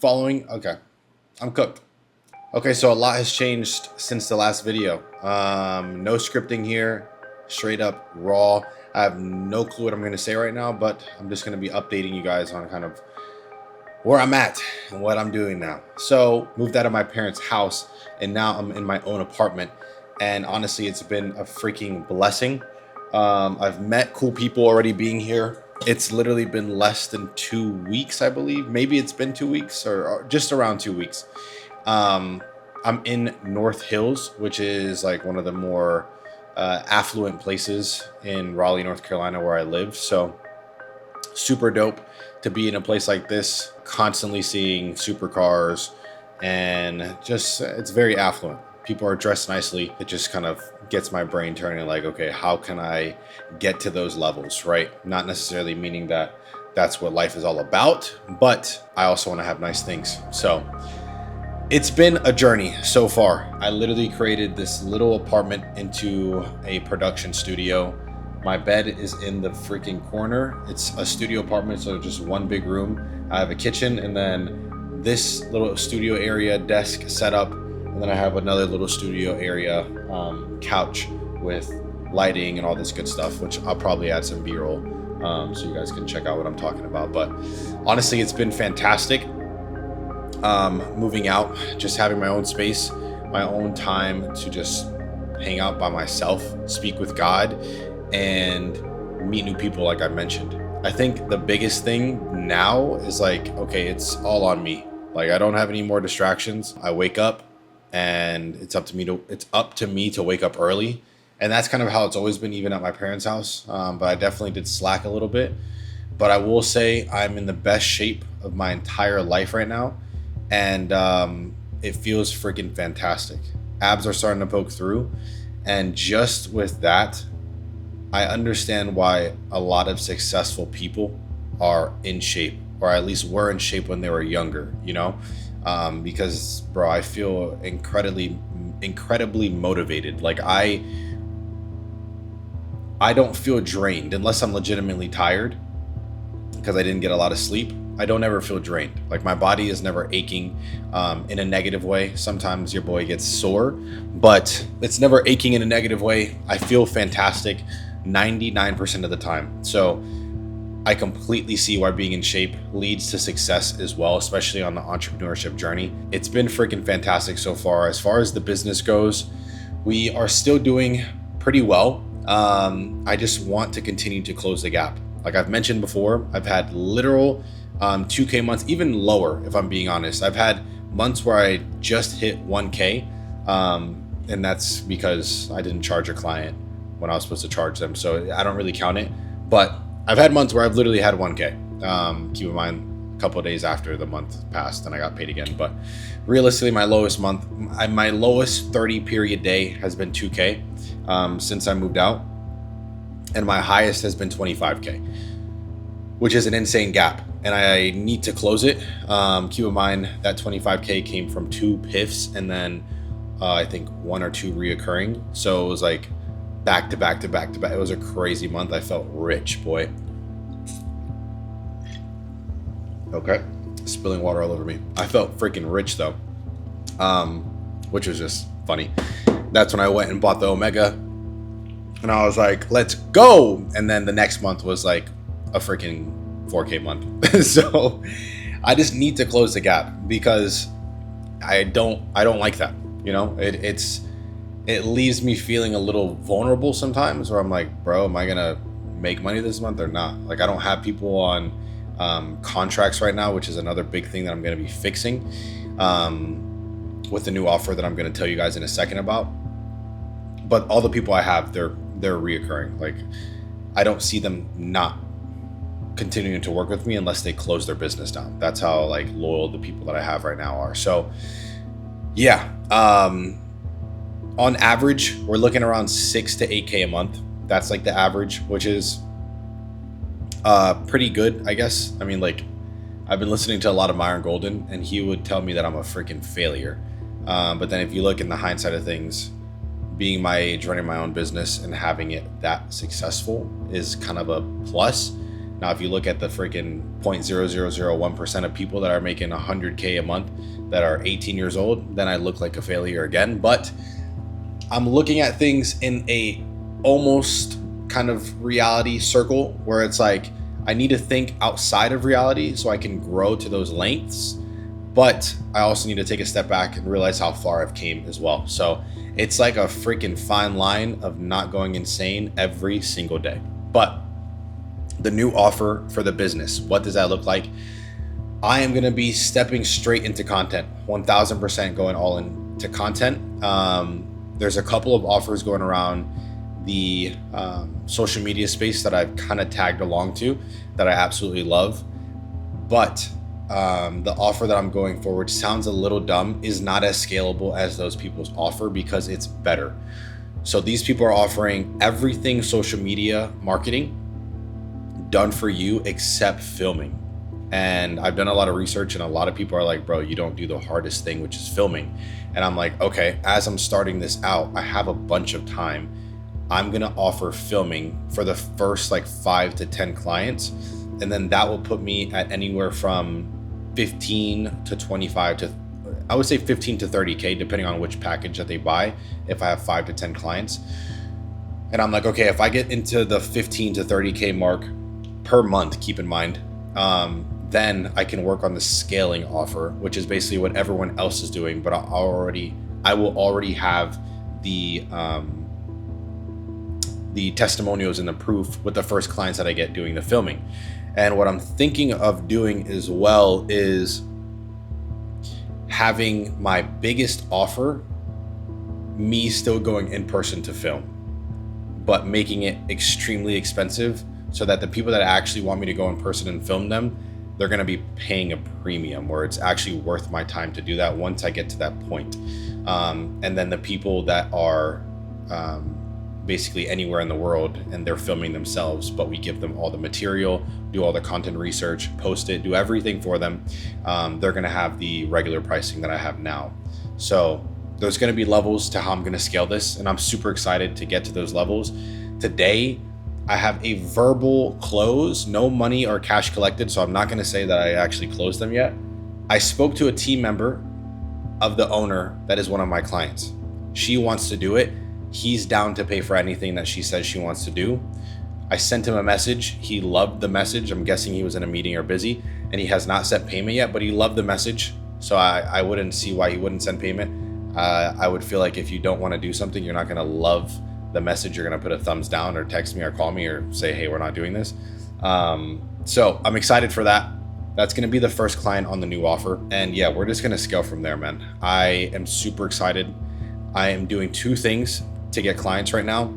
Following, okay, I'm cooked. Okay, so a lot has changed since the last video. No scripting here, straight up raw. I have no clue what I'm gonna say right now, but I'm just gonna be updating you guys on kind of where I'm at and what I'm doing now. So moved out of my parents' house and now I'm in my own apartment. And honestly, it's been a freaking blessing. I've met cool people already being here. It's literally been less than 2 weeks, I believe. Maybe it's been 2 weeks or just around 2 weeks. I'm in North Hills, which is like one of the more affluent places in Raleigh, North Carolina, where I live. So super dope to be in a place like this, constantly seeing supercars, and just it's very affluent. People are dressed nicely. It just kind of gets my brain turning like, okay, how can I get to those levels, right? Not necessarily meaning that that's what life is all about, but I also want to have nice things. So it's been a journey so far. I literally created this little apartment into a production studio. My bed is in the freaking corner. It's a studio apartment, so just one big room. I have a kitchen and then this little studio area desk set up. And then I have another little studio area couch with lighting and all this good stuff, which I'll probably add some B-roll so you guys can check out what I'm talking about. But honestly, it's been fantastic. Moving out, just having my own space, my own time to just hang out by myself, speak with God, and meet new people like I mentioned. I think the biggest thing now is like, okay, it's all on me. Like I don't have any more distractions. I wake up and it's up to me to wake up early. And that's kind of how it's always been, even at my parents' house. But I definitely did slack a little bit. But I will say I'm in the best shape of my entire life right now. And it feels freaking fantastic. Abs are starting to poke through. And just with that, I understand why a lot of successful people are in shape, or at least were in shape when they were younger, you know? Because bro, I feel incredibly motivated. Like I don't feel drained unless I'm legitimately tired because I didn't get a lot of sleep. I don't ever feel drained. Like my body is never aching in a negative way. Sometimes your boy gets sore, but it's never aching in a negative way. I feel fantastic 99% of the time. So I completely see why being in shape leads to success as well, especially on the entrepreneurship journey. It's been freaking fantastic so far. As far as the business goes, we are still doing pretty well. I just want to continue to close the gap. Like I've mentioned before, I've had literal 2K months, even lower, if I'm being honest. I've had months where I just hit 1K, and that's because I didn't charge a client when I was supposed to charge them. So I don't really count it, but I've had months where I've literally had 1K. Keep in mind, a couple of days after the month passed and I got paid again. But realistically, my lowest 30 period day has been 2K since I moved out. And my highest has been 25K, which is an insane gap. And I need to close it. Keep in mind that 25K came from 2 PIFs and then I think 1 or 2 reoccurring. So it was like back to back to back to back. It was a crazy month. I felt rich, boy. Okay, spilling water all over me. I felt freaking rich though, which was just funny. That's when I went and bought the Omega, and I was like, "Let's go!" And then the next month was like a freaking 4K month. So I just need to close the gap because I don't like that. You know, it leaves me feeling a little vulnerable sometimes where I'm like, bro, am I gonna make money this month or not? Like I don't have people on contracts right now, which is another big thing that I'm gonna be fixing with the new offer that I'm gonna tell you guys in a second about. But all the people I have, they're reoccurring. Like I don't see them not continuing to work with me unless they close their business down. That's how like loyal the people that I have right now are. So yeah. On average, we're looking around 6 to 8K a month. That's like the average, which is pretty good, I guess. I mean, like, I've been listening to a lot of Myron Golden, and he would tell me that I'm a freaking failure. But then if you look in the hindsight of things, being my age, running my own business, and having it that successful is kind of a plus. Now, if you look at the freaking 0.0001% of people that are making 100K a month that are 18 years old, then I look like a failure again. But I'm looking at things in a almost kind of reality circle where it's like, I need to think outside of reality so I can grow to those lengths. But I also need to take a step back and realize how far I've came as well. So it's like a freaking fine line of not going insane every single day. But the new offer for the business, what does that look like? I am going to be stepping straight into content, 1000% going all into content. There's a couple of offers going around the social media space that I've kind of tagged along to that I absolutely love. But the offer that I'm going for, which sounds a little dumb, is not as scalable as those people's offer because it's better. So these people are offering everything social media marketing done for you except filming. And I've done a lot of research, and a lot of people are like, bro, you don't do the hardest thing, which is filming. And I'm like, okay, as I'm starting this out, I have a bunch of time. I'm going to offer filming for the first like 5 to 10 clients. And then that will put me at anywhere from 15 to 25 to, I would say 15 to 30K, depending on which package that they buy, if I have 5 to 10 clients. And I'm like, okay, if I get into the 15 to 30K mark per month, keep in mind, then I can work on the scaling offer, which is basically what everyone else is doing. But I will already have the testimonials and the proof with the first clients that I get doing the filming. And what I'm thinking of doing as well is having my biggest offer, me still going in person to film, but making it extremely expensive so that the people that actually want me to go in person and film them, they're going to be paying a premium where it's actually worth my time to do that once I get to that point. And then the people that are basically anywhere in the world and they're filming themselves, but we give them all the material, do all the content research, post it, do everything for them. They're going to have the regular pricing that I have now. So there's going to be levels to how I'm going to scale this, and I'm super excited to get to those levels. Today, I have a verbal close, no money or cash collected, so I'm not going to say that I actually closed them yet. I spoke to a team member of the owner that is one of my clients. She wants to do it. He's down to pay for anything that she says she wants to do. I sent him a message. He loved the message. I'm guessing he was in a meeting or busy, and he has not sent payment yet, but he loved the message. So I wouldn't see why he wouldn't send payment. I would feel like if you don't want to do something, you're not going to love the message. You're going to put a thumbs down or text me or call me or say, hey, we're not doing this. So I'm excited for that. That's going to be the first client on the new offer. And yeah, we're just going to scale from there, man. I am super excited. I am doing 2 things to get clients right now.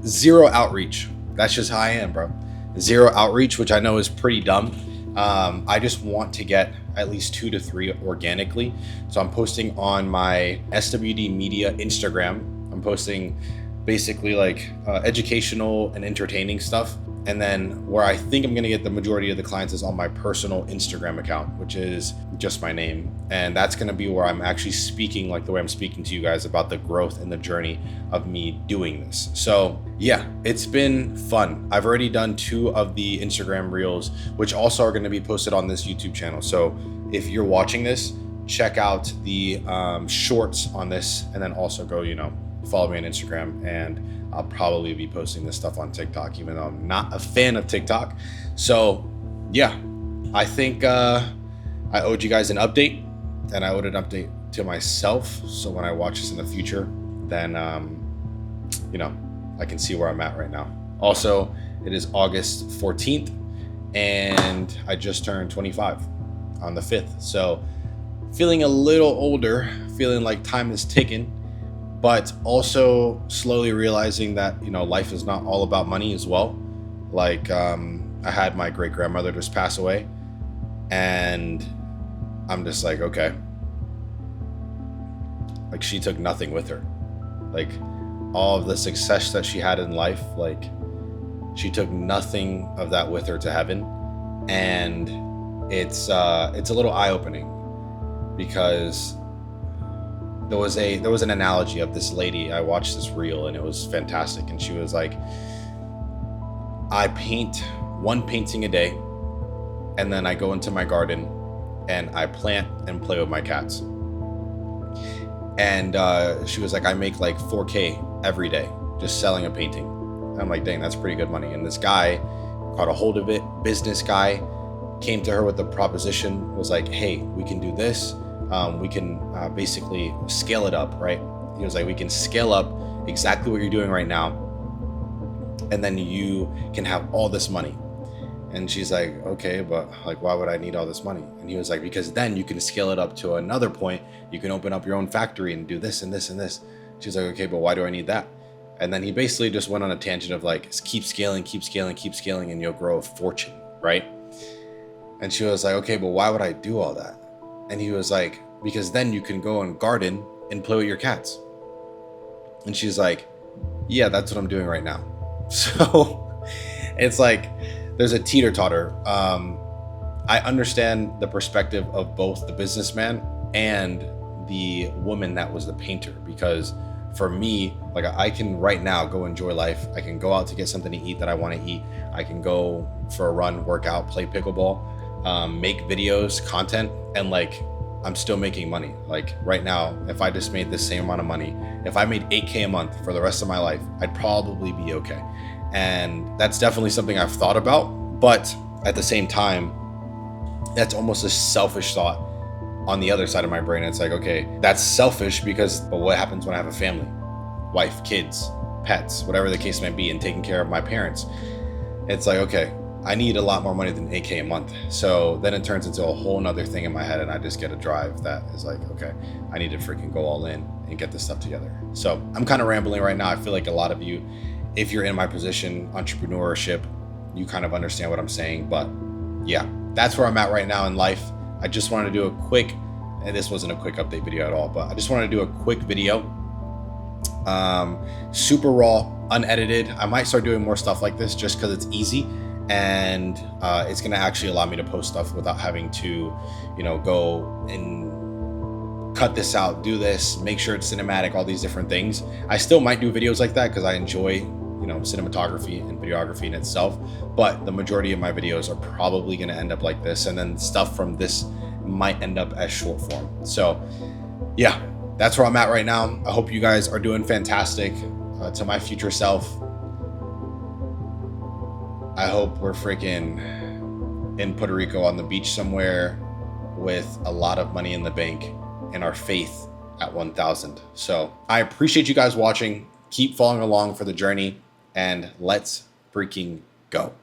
0 outreach. That's just how I am, bro. 0 outreach, which I know is pretty dumb. I just want to get at least 2 to 3 organically. So I'm posting on my SWD Media Instagram. I'm posting basically like educational and entertaining stuff. And then where I think I'm going to get the majority of the clients is on my personal Instagram account, which is just my name. And that's going to be where I'm actually speaking like the way I'm speaking to you guys about the growth and the journey of me doing this. So yeah, it's been fun. I've already done 2 of the Instagram reels, which also are going to be posted on this YouTube channel. So if you're watching this, check out the shorts on this, and then also go, follow me on Instagram, and I'll probably be posting this stuff on TikTok, even though I'm not a fan of TikTok. So yeah, I think I owed you guys an update, and I owed an update to myself. So when I watch this in the future, then, I can see where I'm at right now. Also, it is August 14th, and I just turned 25 on the 5th. So feeling a little older, feeling like time is ticking, but also slowly realizing that, life is not all about money as well. Like, I had my great grandmother just pass away, and I'm just like, okay, like she took nothing with her. Like all of the success that she had in life, like she took nothing of that with her to heaven. And it's a little eye-opening, because there was an analogy of this lady. I watched this reel and it was fantastic. And she was like, I paint one painting a day, and then I go into my garden and I plant and play with my cats. And she was like, I make like 4K every day just selling a painting. And I'm like, dang, that's pretty good money. And this guy caught a hold of it, business guy, came to her with the proposition, was like, hey, we can do this. We can basically scale it up, right? He was like, we can scale up exactly what you're doing right now, and then you can have all this money. And she's like, okay, but like, why would I need all this money? And he was like, because then you can scale it up to another point. You can open up your own factory and do this and this and this. She's like, okay, but why do I need that? And then he basically just went on a tangent of like, keep scaling, keep scaling, keep scaling, and you'll grow a fortune, right? And she was like, okay, but why would I do all that? And he was like, because then you can go and garden and play with your cats. And she's like, yeah, that's what I'm doing right now. So it's like, there's a teeter-totter. I understand the perspective of both the businessman and the woman that was the painter, because for me, like, I can right now go enjoy life. I can go out to get something to eat that I want to eat. I can go for a run, work out, play pickleball, make videos, content, and like, I'm still making money. Like right now, if I just made the same amount of money, if I made 8K a month for the rest of my life, I'd probably be okay. And that's definitely something I've thought about, but at the same time, that's almost a selfish thought on the other side of my brain. It's like, okay, that's selfish because, but what happens when I have a family, wife, kids, pets, whatever the case might be, and taking care of my parents? It's like, okay, I need a lot more money than 8K a month. So then it turns into a whole nother thing in my head, and I just get a drive that is like, okay, I need to freaking go all in and get this stuff together. So I'm kind of rambling right now. I feel like a lot of you, if you're in my position, entrepreneurship, you kind of understand what I'm saying. But yeah, that's where I'm at right now in life. I just wanted to do a quick, and this wasn't a quick update video at all, but I just wanted to do a quick video. Super raw, unedited. I might start doing more stuff like this just because it's easy. And it's going to actually allow me to post stuff without having to, you know, go and cut this out, do this, make sure it's cinematic, all these different things. I still might do videos like that because I enjoy, you know, cinematography and videography in itself. But the majority of my videos are probably going to end up like this. And then stuff from this might end up as short form. So yeah, that's where I'm at right now. I hope you guys are doing fantastic. To my future self, I hope we're freaking in Puerto Rico on the beach somewhere with a lot of money in the bank and our faith at 1,000. So I appreciate you guys watching. Keep following along for the journey, and let's freaking go.